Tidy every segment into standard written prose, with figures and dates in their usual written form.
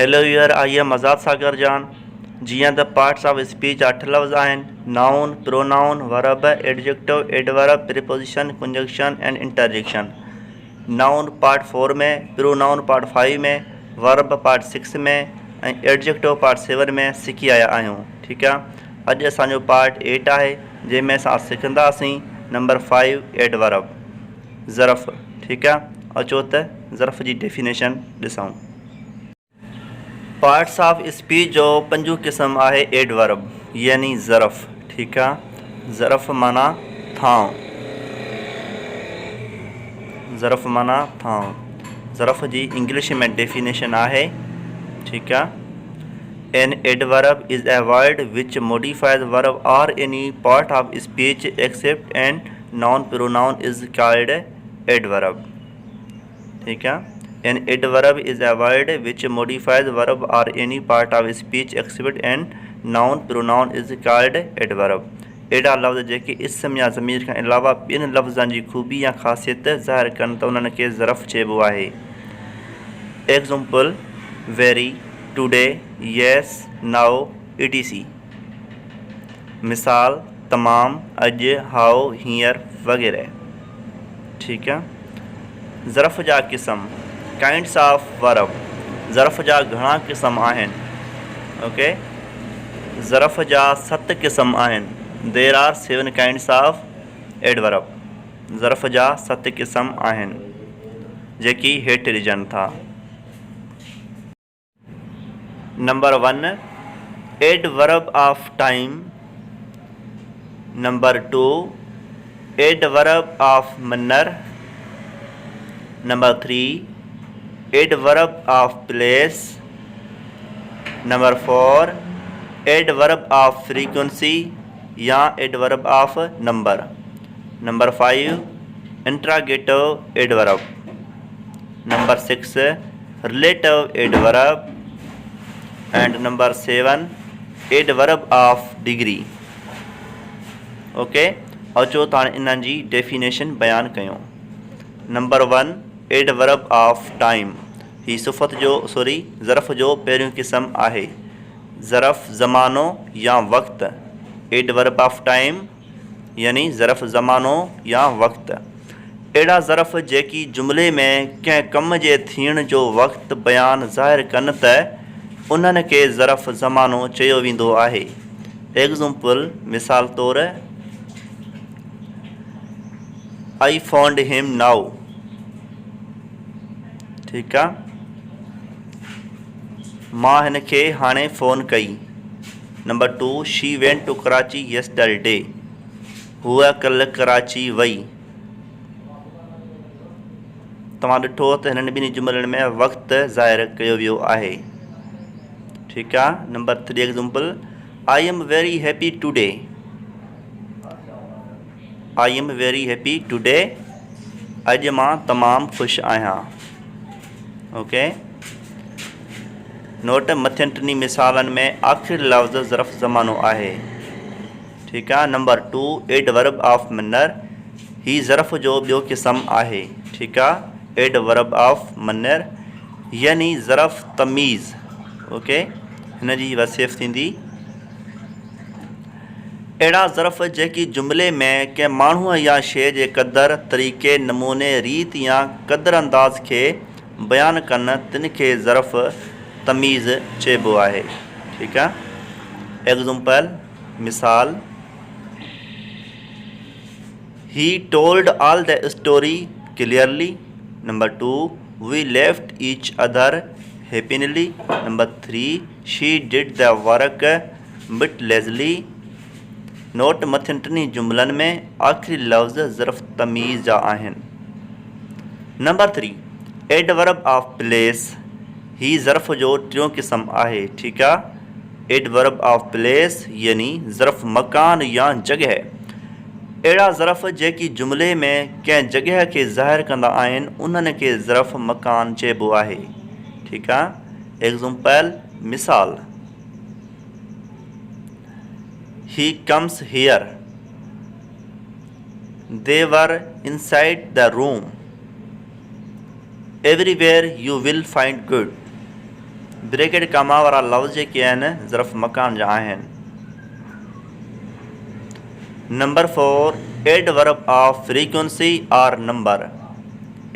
Hello your I am आज़ाद सागर जान। जियां the parts of speech 8 लफ्ज़ आहिनि: noun, pronoun, verb, adjective, adverb, preposition, conjunction and interjection. Noun part 4 में, pronoun part 5 में, verb part 6 में ऐं एडजेक्टिव पार्ट 7 में सिखी आया आहियूं। ठीक आहे। अॼु असांजो पार्ट 8 आहे जंहिंमें असां सिखंदासीं नंबर 5 एडवर्ब, ज़रफ़। ठीक आहे। अचो त ज़रफ़ जी डेफिनेशन ॾिसूं। पार्ट्स ऑफ स्पीच जो पंजो क़िस्म आहे एडवर्ब यानी ज़रफ़। ठीक आहे। ज़रफ़ माना थांव, ज़रफ़ माना थांव। ज़रफ़ जी इंग्लिश में डेफिनेशन आहे। ठीक आहे। An adverb is a word which modifies verb और any part of speech except and noun pronoun is called adverb. ठीक है। An adverb is a word which modifies verb or any part of speech except and noun pronoun is called adverb। अहिड़ा लफ़्ज़ जेके इसम या ज़मीर खां अलावा ॿियनि लफ़्ज़नि जी खूबी या ख़ासियत ज़ाहिर कनि त उन्हनि खे ज़रफ़ चइबो आहे। Example: very, today, yes, now, etc। मिसाल: तमाम, अॼु, हाउ, हींअर वग़ैरह। ठीक है। ज़रफ़ जा क़िस्म: काइंड्स ऑफ वर्ब। ज़रफ़ जा घणा क़िस्म आहिनि। ओके। ज़रफ़ जा 7 क़िस्म आहिनि। There are 7 kinds of adverb. ज़रफ़ जा 7 क़िस्म आहिनि जेकी हेठि ॾिजनि था। Number 1 adverb of time. Number 2 adverb of manner. Number 3 adverb of place. Number 4 adverb of frequency या adverb of number. Number 5 interrogative adverb. Number 6 relative adverb and number 7 adverb of degree. Okay. अचो त हाणे इन्हनि जी definition बयानु कयूं। Number 1 adverb of time. ही सिफ़त जो ज़रफ़ जो पहिरियों क़िस्म आहे। ज़रफ़ ज़मानो या वक़्त। एडवर्ब ऑफ टाइम यानी ज़रफ़ ज़मानो या वक़्त। अहिड़ा ज़रफ़ जेकी जुमिले में कंहिं कम जे थियण जो वक़्तु बयानु ज़ाहिर कनि त उन्हनि खे ज़रफ़ ज़मानो चयो वेंदो आहे। एग्ज़ाम्पल: मिसाल तौरु, आई फाउंड हिम नाउ। ठीक आहे। मां हिन खे हाणे फ़ोन कई। Number 2 she went to Karachi yesterday. हूअ कल्ह कराची वई। तव्हां ॾिठो त हिननि ॿिन्ही जुमिलनि में वक़्तु ज़ाहिर कयो वियो आहे। ठीक आहे। Number 3 example: I am very happy today. I am very happy today. अॼु मां तमामु ख़ुशि आहियां। ओके। नोट: मथियनि टिनी मिसालनि में आख़िरी लफ़्ज़ ज़रफ़ ज़मानो आहे। ठीक आहे। Number 2 adverb of manner. ही ज़रफ़ जो ॿियो क़िस्म आहे। ठीक आहे। एडवर्ब ऑफ मैनर यानी ज़रफ़ तमीज़। ओके। हिन जी वसियत थींदी: अहिड़ा ज़रफ़ जेकी जुमिले में कंहिं माण्हूअ या शइ जे क़दुरु, तरीक़े, नमूने, रीत या क़दुरु अंदाज़ खे बयानु कनि तिन खे ज़रफ़ तमीज़ चइबो आहे। ठीक आहे। एग्ज़ाम्पल: मिसाल, he told all the story clearly. Number 2 we left each other happily. Number 3 she did the work bit lazily. Note: मथियनि टिनी जुमिलनि में आख़िरी लफ़्ज़ ज़रफ़ तमीज़ जा आहिनि। Number 3 adverb of place. ही ज़रफ़ जो टियों क़िस्म आहे। ठीक आहे। एडवर्ब ऑफ प्लेस यानी ज़रफ़ मकान या जॻह। अहिड़ा ज़रफ़ जेकी जुमिले में कंहिं जॻह खे ज़ाहिर कंदा आहिनि उन्हनि खे ज़रफ़ मकान चइबो आहे। ठीक आहे। एग्ज़ाम्पल: मिसाल, he comes here. They were inside the room. Everywhere you will find good. Bracket comma वारा लफ़्ज़ जेके आहिनि ज़रफ़ मकान जा आहिनि। नंबर 4 एडवर्ब ऑफ फ्रीक्वेंसी और नंबर।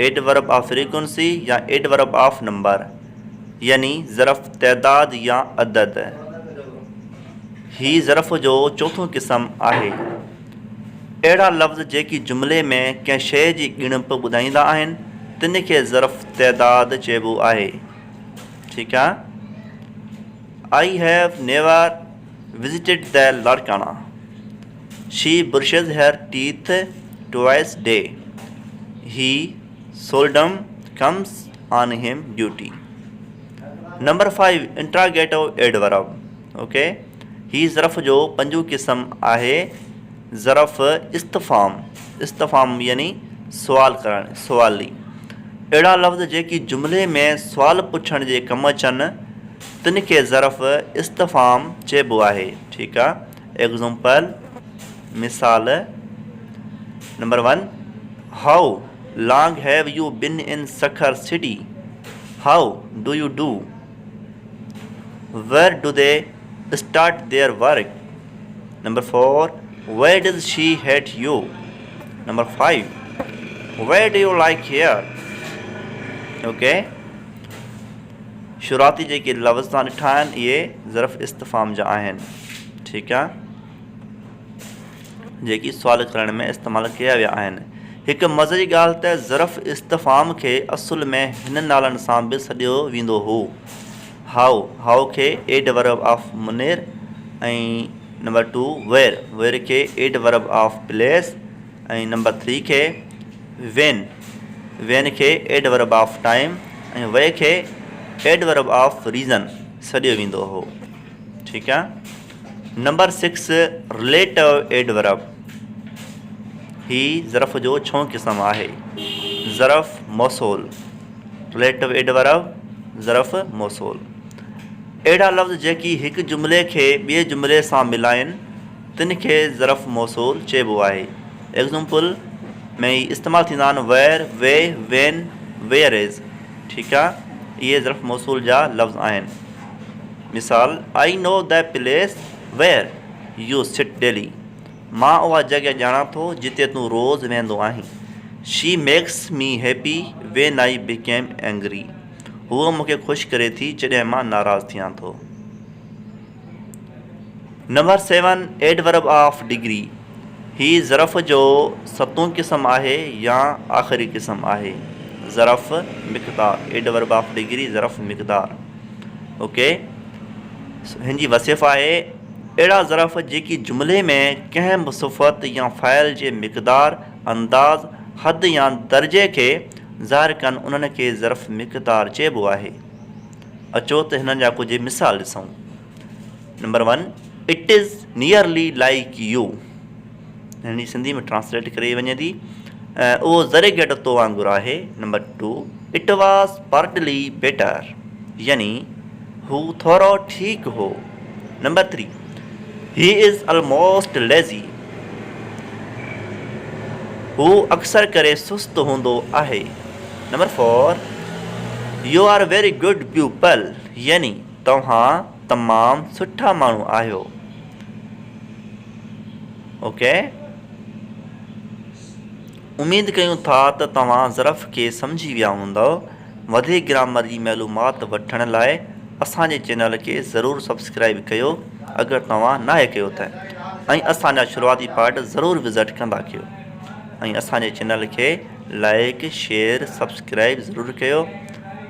एडवर्ब ऑफ फ्रीक्वेंसी या एडवर्ब ऑफ नंबर यानी ज़रफ़ तइदाद या अदद। ही ज़रफ़ जो चौथों क़िस्म आहे। अहिड़ा लफ़्ज़ जेकी जुमिले में कंहिं शइ जी ॻिणप ॿुधाईंदा आहिनि तिन खे ज़रफ़ तइदाद चइबो आहे। ठीकु आहे। I have never visited the Larkana. She brushes her teeth twice day. He seldom comes on him duty. Number 5 interrogative adverb. Okay, ही ज़रफ़ जो पंजो क़िस्म आहे ज़रफ़ इस्तफ़ाम। इस्तफ़ाम यानी सुवाल करणु, सुवाली। अहिड़ा लफ़्ज़ जेकी जुमिले में सुवाल पुछण जे कमु अचनि तिन खे ज़रफ़ इस्तफ़ाम चइबो आहे। ठीकु आहे। एग्ज़ाम्पल मिसाल। Number 1 how long have you been in Sukkur city. How do you do. Where do they start their work. Number 4 where does she hate you। Number 5 where do you like here। Okay, शुरुआती जेके लफ़्ज़ तव्हां ॾिठा आहिनि इहे ज़रफ़ इस्तफ़ाम जा आहिनि। ठीकु आहे, जेकी सुवाल करण में इस्तेमालु कया विया आहिनि। हिकु मज़े जी ॻाल्हि त ज़रफ़ इस्तफ़ाम खे असुल में हिन नालनि सां बि सॾियो वेंदो हो। हाउ खे एडवर्ब ऑफ मुनेर ऐं नंबर 2 वेयर खे एडवर्ब ऑफ प्लेस ऐं नंबर 3 खे वेन खे एडवर्ब ऑफ टाइम ऐं वे खे एडवर्ब ऑफ रीज़न सॾियो वेंदो हो। ठीकु आहे। Number 6 relative adverb. ही ज़रफ़ जो 6 क़िस्म आहे ज़रफ़ मौसूल। Relative adverb ज़रफ़ मौसूल। अहिड़ा लफ़्ज़ जेकी हिकु जुमिले खे ॿिए जुमिले सां मिलाइनि तिन खे ज़रफ़ मौसूल चइबो आहे। एग्ज़ाम्पल में ई इस्तेमालु थींदा आहिनि where, way, when, where is. ठीकु आहे। इहे ज़रफ़ मौसूल जा लफ़्ज़ आहिनि। मिसाल I know the place where you sit daily. मां उहा जॻह ॼाणा थो जिते तूं रोज़ु वेंदो आहीं। She makes me happy when I became angry. हूअ मूंखे ख़ुशि करे थी जॾहिं मां नाराज़ थियां थो। Number 7 adverb of degree. ही ज़रफ़ जो 7 क़िस्म आहे या आख़िरी क़िस्म आहे ज़रफ़ मिक़दार। एडवर्ब ऑफ डिग्री ज़रफ़ मिक़दार। ओके, हिन जी वसिफ़ आहे अहिड़ा ज़रफ़ जेकी जुमिले में कंहिं मुसिफ़त या फ़ाइल जे मिक़दार, अंदाज़, हद या दर्जे खे ज़ाहिर कनि उन्हनि खे ज़रफ़ मिक़दार चइबो आहे। अचो त हिननि जा कुझु मिसाल ॾिसूं। Number 1 it is nearly like U. हिन जी सिंधी में ट्रांसलेट करे वञे थी उहो ज़रे घटि वांगुरु आहे। Number 2 it was partly better यानी हू थोरो ठीकु हो। Number 3 he is almost lazy. हू अक्सर करे सुस्त हूंदो आहे। Number 4 you are very good pupil यानी तव्हां तमामु सुठा माण्हू आहियो। ओके, उमेद कयूं था त तव्हां ज़रफ़ खे सम्झी विया हूंदव। वधीक ग्रामर जी मालूमात वठण लाइ असांजे चैनल खे ज़रूरु सब्सक्राइब कयो अगरि तव्हां नाहे कयो त, ऐं असांजा शुरूआती पार्ट ज़रूरु विज़िट कंदा कयो। ऐं असांजे चैनल खे लाइक, शेयर, सब्सक्राइब ज़रूरु कयो।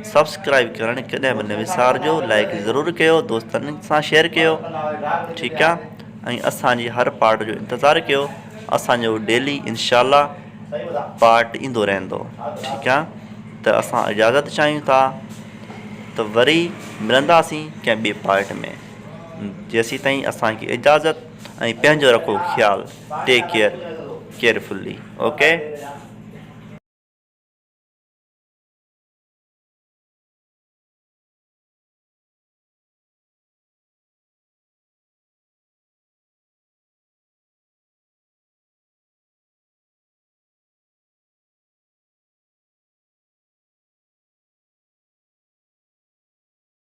सब्सक्राइब करणु कॾहिं बि न विसारिजो। लाइक ज़रूरु कयो, दोस्तनि सां शेयर कयो। ठीकु आहे। ऐं असांजी हर पार्ट जो इंतज़ारु कयो। असांजो डेली इंशाअल्लाह पार्ट ईंदो रहंदो। ठीकु आहे। त असां इजाज़त चाहियूं था त वरी मिलंदासीं कंहिं ॿिए पार्ट में। जेसीं ताईं असांखे इजाज़त ऐं पंहिंजो रखो ख़्यालु। Take care carefully. ओके।